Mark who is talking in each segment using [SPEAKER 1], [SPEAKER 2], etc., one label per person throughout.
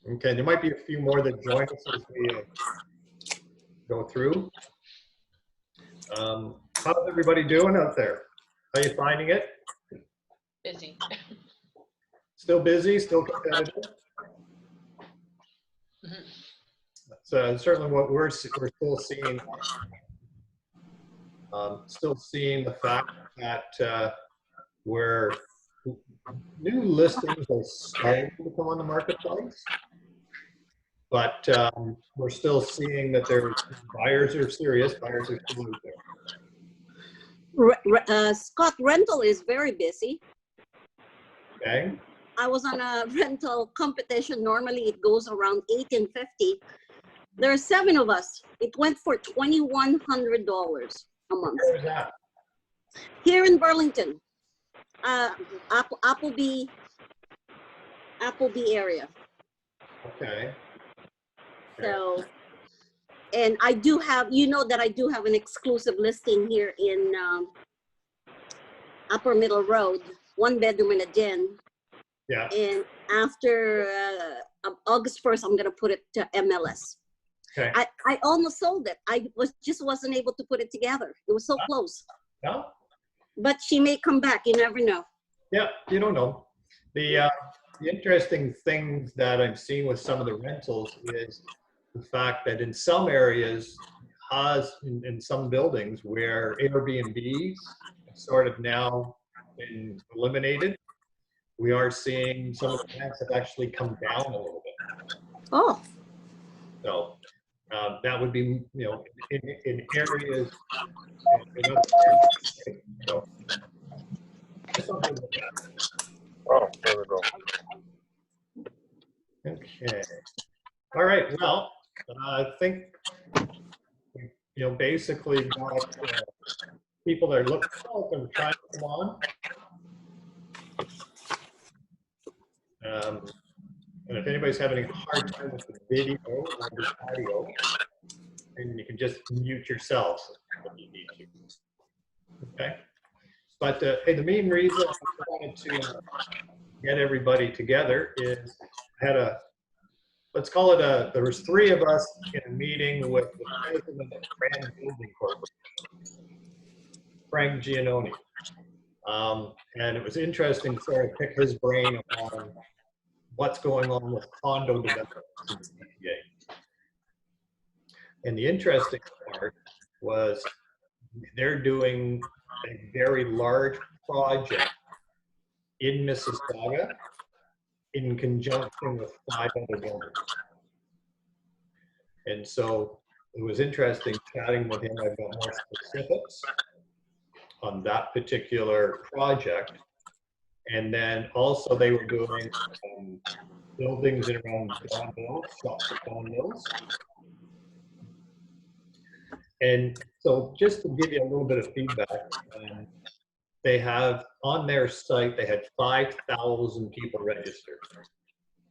[SPEAKER 1] Okay, there might be a few more that join us as we go through. How's everybody doing out there? How you finding it?
[SPEAKER 2] Busy.
[SPEAKER 1] Still busy, still competitive?
[SPEAKER 2] Mhm.
[SPEAKER 1] That's certainly what we're still seeing. Still seeing the fact that where new listings are starting to come on the marketplace, but we're still seeing that buyers are serious, buyers are still out there.
[SPEAKER 3] Scott, rental is very busy.
[SPEAKER 1] Okay.
[SPEAKER 3] I was on a rental competition. Normally it goes around $18.50. There are 7 of us. It went for $2,100 a month.
[SPEAKER 1] Where's that?
[SPEAKER 3] Here in Burlington, Appleby area.
[SPEAKER 1] Okay.
[SPEAKER 3] So, and I do have, you know that I do have an exclusive listing here in Upper Middle Road, 1 bedroom and a den.
[SPEAKER 1] Yeah.
[SPEAKER 3] And after August 1st, I'm gonna put it to MLS.
[SPEAKER 1] Okay.
[SPEAKER 3] I almost sold it. I wasn't able to put it together. It was so close.
[SPEAKER 1] Yeah.
[SPEAKER 3] But she may come back. You never know.
[SPEAKER 1] Yeah, you don't know. The interesting things that I'm seeing with some of the rentals is the fact that in some areas, in some buildings where Airbnbs have sort of now been eliminated, we are seeing some of the rents have actually come down a little bit.
[SPEAKER 3] Oh.
[SPEAKER 1] So that would be, you know, in areas, in other areas. So, just something like that.
[SPEAKER 4] Oh, there we go.
[SPEAKER 1] Okay. All right. Well, I think, you know, basically got people that are looking for and trying to come on. And if anybody's having a hard time with the video or the audio, then you can just mute yourself if you need to. Okay. But hey, the main reason I wanted to get everybody together is I had let's call it there was 3 of us in a meeting with the president of Brand Building Corporation, Frank Giannoni. And it was interesting to sort of pick his brain on what's going on with condo development in the GTA. And the interesting part was they're doing a very large project in Mississauga in conjunction with 5 other builders. And so it was interesting chatting with him. I've got more specifics on that particular project. And then also they were doing buildings in around Don Mills, shops at Don Mills. And so just to give you a little bit of feedback, they have on their site, they had 5,000 people registered.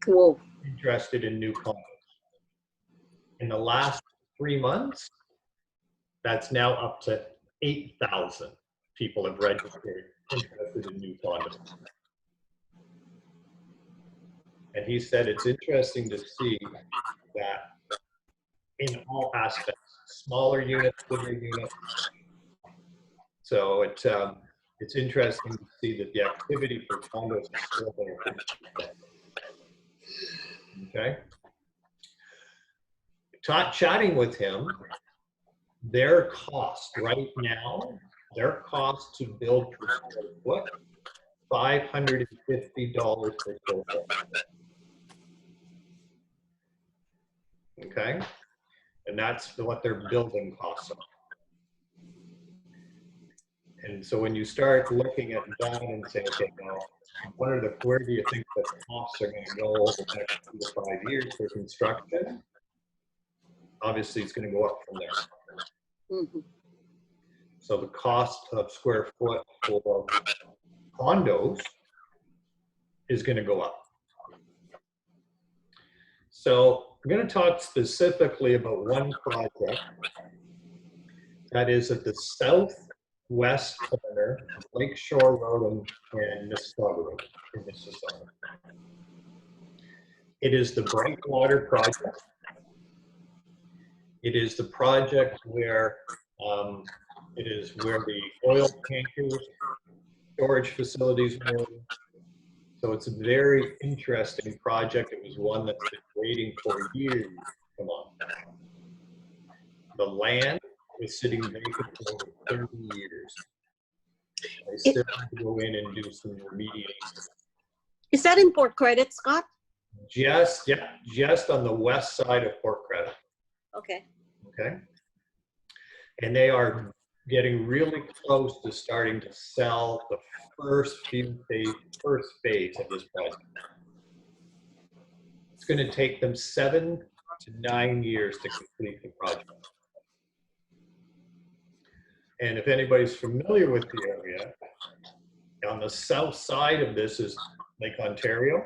[SPEAKER 3] Whoa.
[SPEAKER 1] Interested in new condos. In the last 3 months, that's now up to 8,000 people have registered interested in new condos. And he said it's interesting to see that in all aspects, smaller units, bigger units. So it's interesting to see that the activity for condos is still there. Okay. Chatting with him, their cost right now, their cost to build per square foot, $550 per square foot. Okay, and that's what their building costs are. And so when you start looking at that and say, okay, now, where do you think the costs are going to go over the next 2 to 5 years for construction? Obviously, it's going to go up from there.
[SPEAKER 3] Mm-hmm.
[SPEAKER 1] So the cost of square foot for condos is going to go up. So I'm going to talk specifically about one project that is at the southwest corner of Lakeshore Road and Mississauga Road in Mississauga. It is the Brightwater project. It is the project where the oil tankers, storage facilities were. So it's a very interesting project. It was one that's been waiting for years to come on. The land is sitting vacant for over 30 years. They still have to go in and do some remediation.
[SPEAKER 3] Is that in Port Credit, Scott?
[SPEAKER 1] Just on the west side of Port Credit.
[SPEAKER 3] Okay.
[SPEAKER 1] Okay. And they are getting really close to starting to sell the first phase of this project. It's going to take them 7 to 9 years to complete the project. And if anybody's familiar with the area, on the south side of this is Lake Ontario.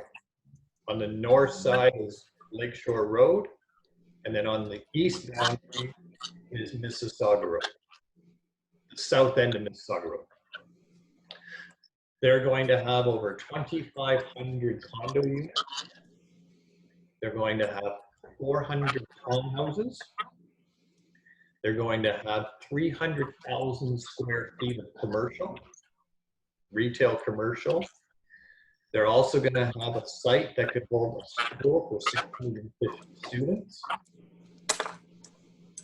[SPEAKER 1] On the north side is Lakeshore Road. And then on the east boundary is Mississauga Road, the south end of Mississauga Road. They're going to have over 2,500 condo units. They're going to have 400 townhouses. They're going to have 300,000 square feet of commercial, retail commercial. They're also going to have a site that could hold a school for 650 students.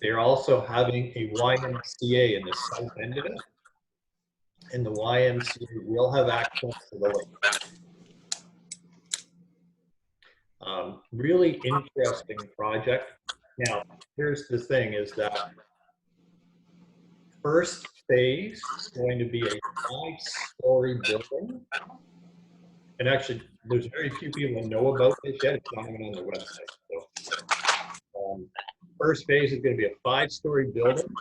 [SPEAKER 1] They're also having a YMCA in the south end of it. And the YMCA will have access to the lake. Really interesting project. Now, here's the thing is that first phase is going to be a 5-story building. And actually, there's very few people who know about this yet. It's not even on the website. So, first phase is going to be a 5-story building.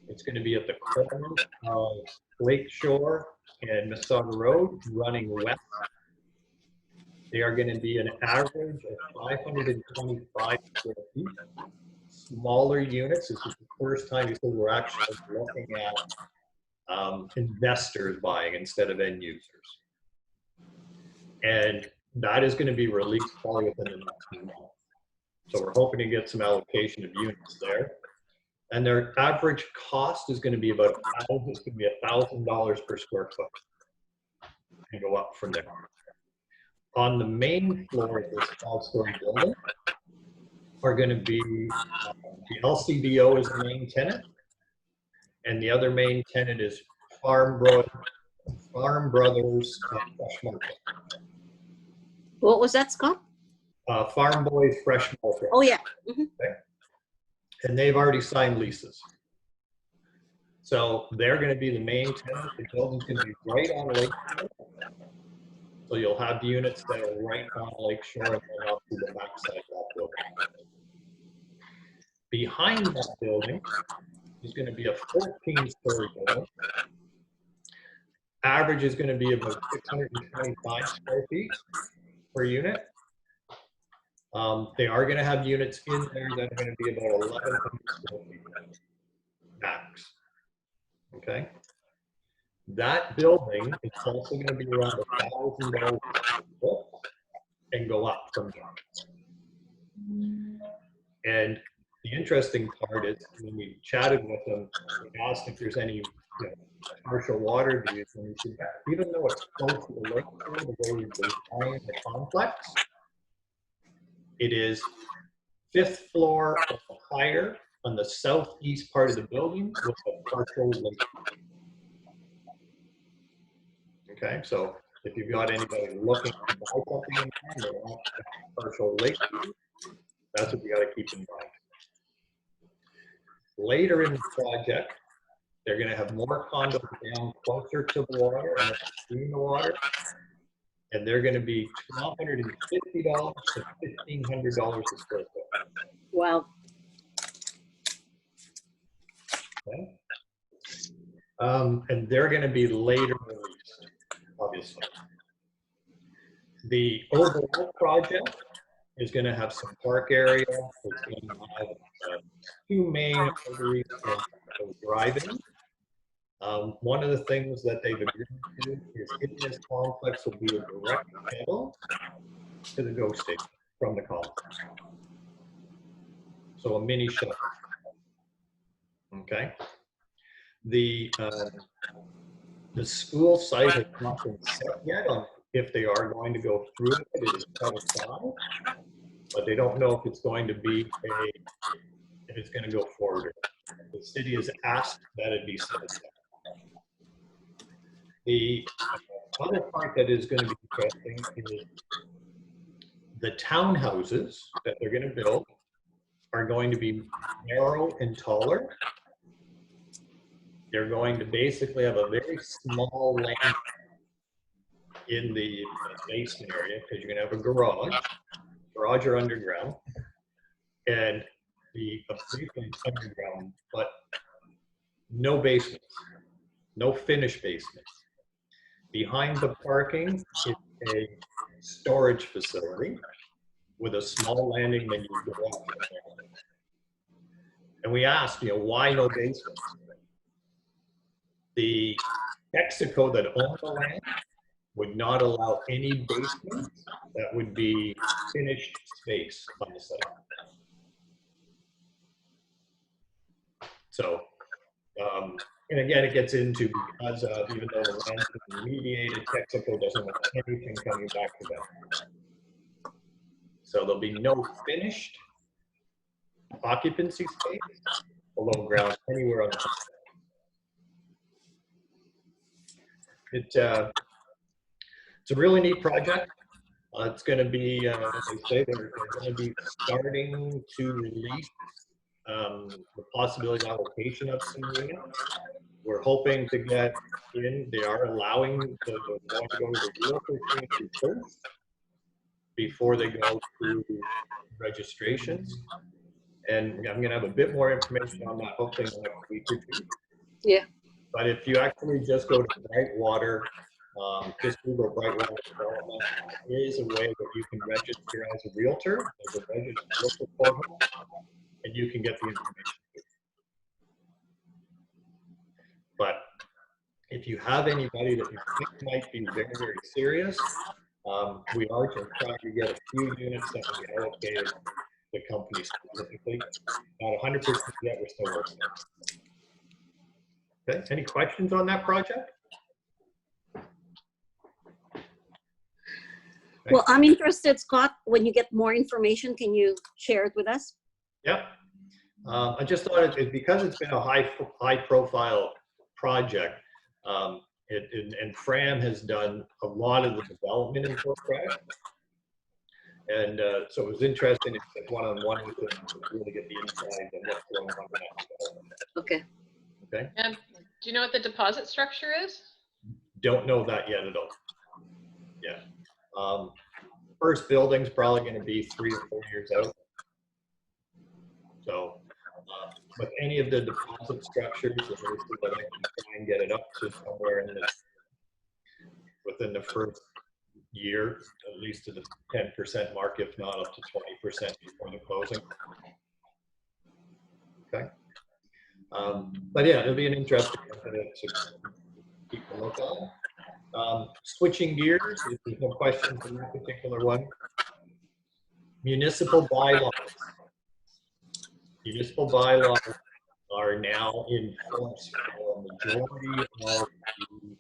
[SPEAKER 1] It's going to be at the corner of Lakeshore and Mississauga Road, running west. They are going to be an average of 525 square feet. Smaller units. This is the first time we're actually looking at investors buying instead of end users. And that is going to be released probably within the next few months. So we're hoping to get some allocation of units there. And their average cost is going to be about $1,000 per square foot, and go up from there. On the main floor of this 5-story building are going to be the LCBO is the main tenant, and the other main tenant is Farm Brothers Fresh Market.
[SPEAKER 3] What was that, Scott?
[SPEAKER 1] Farm Boys Fresh Market.
[SPEAKER 3] Oh, yeah. Mm-hmm.
[SPEAKER 1] Okay. And they've already signed leases. So they're going to be the main tenant. The building's going to be right on Lakeshore. So you'll have units that are right on Lakeshore and then up to the backside of that building. Behind that building is going to be a 14-story building. Average is going to be about 625 square feet per unit. They are going to have units in there that are going to be about 1,100 square feet max. Okay. That building is also going to be around $1,000 per foot and go up from there. And the interesting part is when we chatted with them, we asked if there's any commercial water use, and we said, even though it's close to the lake, the way we design the complex, it is 5th floor or higher on the southeast part of the building with a partial lake. Okay, so if you've got anybody looking to buy something in town, they want a partial lake, that's what you got to keep in mind. Later in the project, they're going to have more condos down closer to the water and in the water, and they're going to be $1,250 to $1,500 a square foot.
[SPEAKER 3] Wow.
[SPEAKER 1] Okay. And they're going to be later released, obviously. The overall project is going to have some park area. It's going to have 2 main arteries of driving. One of the things that they've agreed to is in this complex will be a direct pedal to the GO station. from the common. So a mini shelter. Okay. The school site has not been set yet on if they are going to go through it. It is set aside, but they don't know if it's going to be if it's going to go forward. The city has asked that it be set aside. The other part that is going to be interesting is the townhouses that they're going to build are going to be narrow and taller. They're going to basically have a very small land in the basement area because you're going to have a garage or underground, and the basement is underground, but no basements, no finished basements. Behind the parking is a storage facility with a small landing that you go up. And we asked, why no basements? The Texaco that owned the land would not allow any basements. That would be finished space on the site. So, and again, it gets into because of, even though the land's been mediated, Texaco doesn't want anything coming back to them. So there'll be no finished occupancy space below ground anywhere on the site. It's a really neat project. It's going to be, as I say, they're going to be starting to release the possibility of allocation of some units. We're hoping to get in. They are allowing to go to the realtor community first before they go through registrations. And I'm going to have a bit more information on that hopefully in the next week or two.
[SPEAKER 3] Yeah.
[SPEAKER 1] But if you actually just go to Brightwater, just Google Brightwater Development, there is a way that you can register as a realtor. There's a register portal, and you can get the information. But if you have anybody that you think might be very, very serious, we are just trying to get a few units that we allocated the company specifically. Not 100% yet, we're still working. Okay, any questions on that project?
[SPEAKER 3] Well, I'm interested, Scott, when you get more information, can you share it with us?
[SPEAKER 1] Yep. I just thought because it's been a high profile project, and Fram has done a lot of the development in Fort Bragg. And so it was interesting to get one-on-one with them to really get the inside of what's going on in that development.
[SPEAKER 3] Okay.
[SPEAKER 1] Okay.
[SPEAKER 2] And do you know what the deposit structure is?
[SPEAKER 1] Don't know that yet at all. Yeah. First building's probably going to be 3 or 4 years out. So, with any of the deposit structures, that I can try and get it up to somewhere in within the first year, at least to the 10% mark, if not up to 20% before the closing. Okay. But yeah, it'll be an interesting one to keep a look at. Switching gears, if there's no questions on that particular one. Municipal bylaws. Municipal bylaws are now in force for a majority of the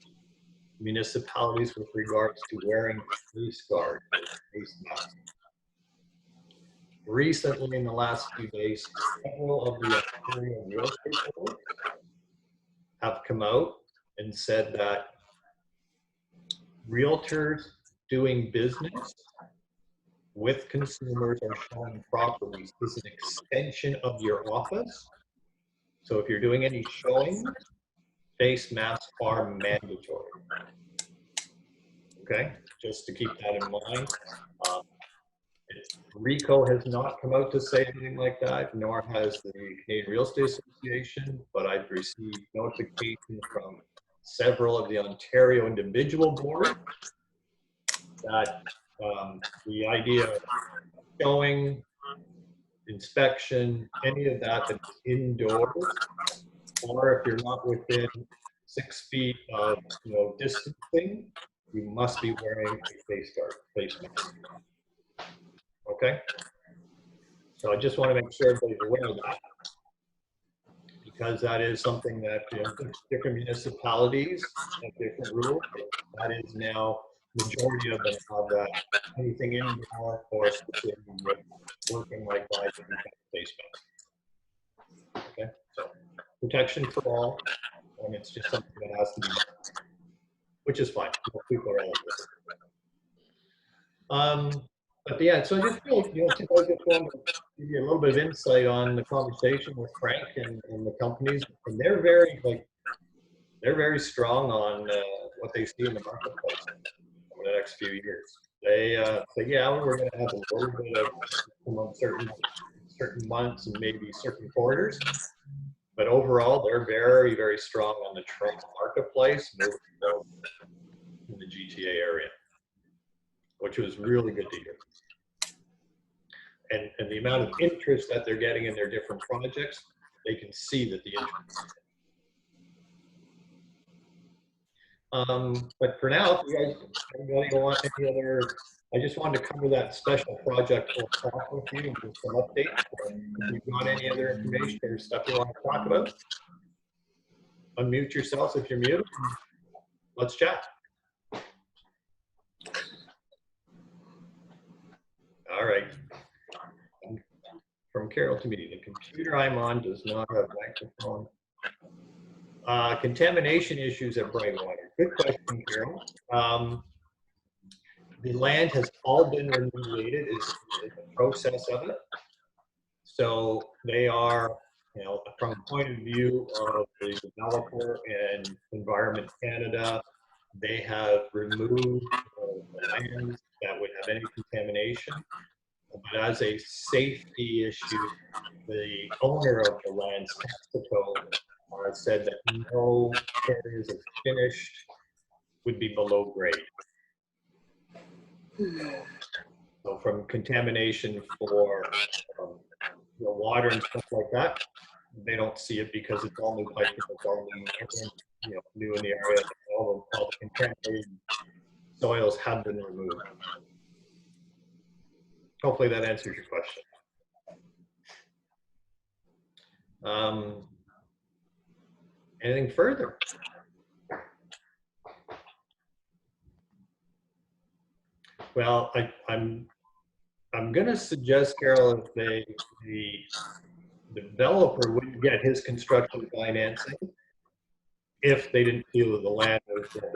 [SPEAKER 1] municipalities with regards to wearing face guards, face masks. Recently, in the last few days, several of the Ontario real estate boards have come out and said that realtors doing business with consumers or showing properties is an extension of your office. So if you're doing any showing, face masks are mandatory. Okay, just to keep that in mind. RICO has not come out to say anything like that, nor has the Canadian Real Estate Association, but I've received notification from several of the Ontario individual boards that the idea of showing, inspection, any of that that's indoors, or if you're not within 6 feet of distancing, you must be wearing a face guard, face mask. Okay? So I just want to make sure everybody's aware of that, because that is something that, you know, different municipalities have different rules. That is now, majority of them have that, anything indoor or working like live basement. Okay, so protection for all, and it's just something that has to be done, which is fine. People are all but yeah, so just really, you know, I just wanted to give you a little bit of insight on the conversation with Frank and the companies, and they're very they're very strong on what they see in the marketplace over the next few years. They say, yeah, we're going to have a little bit of among certain months and maybe certain quarters, but overall, they're very, very strong on the Toronto marketplace moving forward in the GTA area, which was really good to hear. And the amount of interest that they're getting in their different projects, they can see that the interest. But for now, if you guys anybody want any other, I just wanted to cover that special project we'll talk with you and give some updates. If you've got any other information or stuff you want to talk about, unmute yourselves if you're muted. Let's chat. All right. From Carol to me, the computer I'm on does not have microphone. Contamination issues at Brightwater. Good question, Carol. The land has all been remediated, is the process of it. So they are, you know, from the point of view of the developer and Environment Canada, they have removed the lands that would have any contamination. But as a safety issue, the owner of the lands, Texaco, said that no areas of finished would be below grade. So from contamination for you know, water and stuff like that, they don't see it because it's all new piping, it's all new, you know, new in the area. All the contaminated soils have been removed. Hopefully that answers your question. Anything further? Well, I'm going to suggest, Carol, if the developer wouldn't get his construction financing if they didn't feel that the land was there.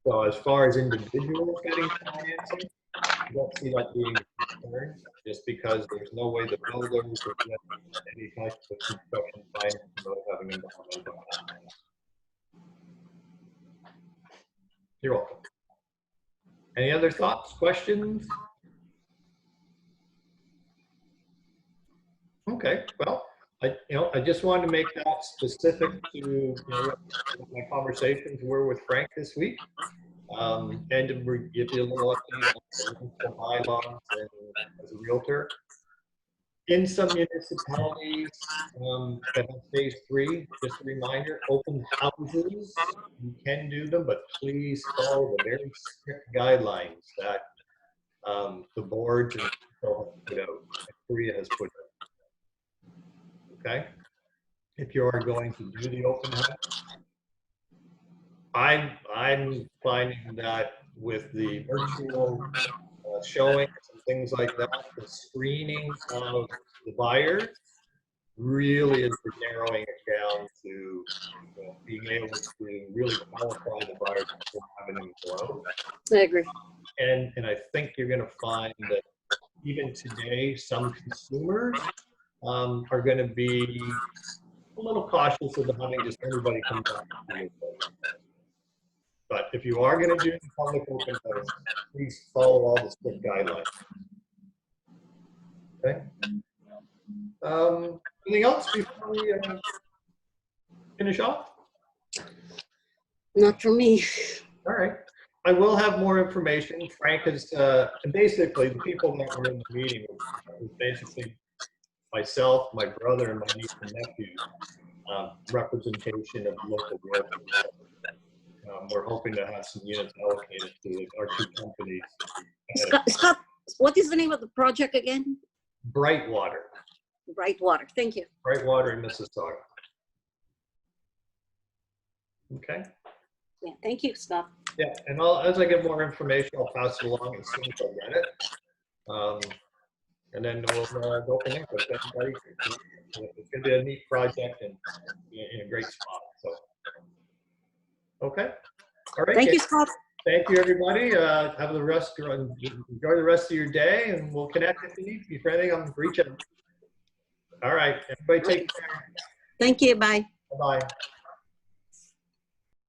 [SPEAKER 1] So as far as individuals getting financing, I don't see that being a concern, just because there's no way the builders would get any type of construction financing without having environmental. You're welcome. Any other thoughts, questions? Okay, well, I just wanted to make that specific to, you know, my conversations were with Frank this week, and to give you a little update on the bylaws and as a realtor. In some municipalities that have phase 3, just a reminder, open houses, you can do them, but please follow the very strict guidelines that the boards and people have put out, and Korea has put out. Okay? If you are going to do the open house, I'm finding that with the virtual showings and things like that, the screening of the buyers really is narrowing it down to, you know, being able to really qualify the buyers before having them go out.
[SPEAKER 3] I agree.
[SPEAKER 1] And I think you're going to find that even today, some consumers are going to be a little cautious of having just everybody come back to you. But if you are going to do the public open house, please follow all the strict guidelines. Okay. Anything else before we finish off?
[SPEAKER 3] Not for me.
[SPEAKER 1] All right. I will have more information. Frank is basically the people that were in the meeting was basically myself, my brother, and my niece and nephew, representation of local realtors. We're hoping to have some units allocated to our two companies.
[SPEAKER 3] What is the name of the project again?
[SPEAKER 1] Brightwater.
[SPEAKER 3] Brightwater. Thank you.
[SPEAKER 1] Brightwater in Mississauga. Okay.
[SPEAKER 3] Yeah, thank you, Scott.
[SPEAKER 1] Yeah, and as I get more information, I'll pass it along as soon as I get it. And then we'll go from there. But everybody, it's going to be a neat project and in a great spot. So, okay. All right.
[SPEAKER 3] Thank you, Scott.
[SPEAKER 1] Thank you, everybody. Have the rest. Enjoy the rest of your day, and we'll connect if you need. If anything, I'm reaching. All right. Everybody, take care.
[SPEAKER 3] Thank you. Bye.
[SPEAKER 1] Bye bye.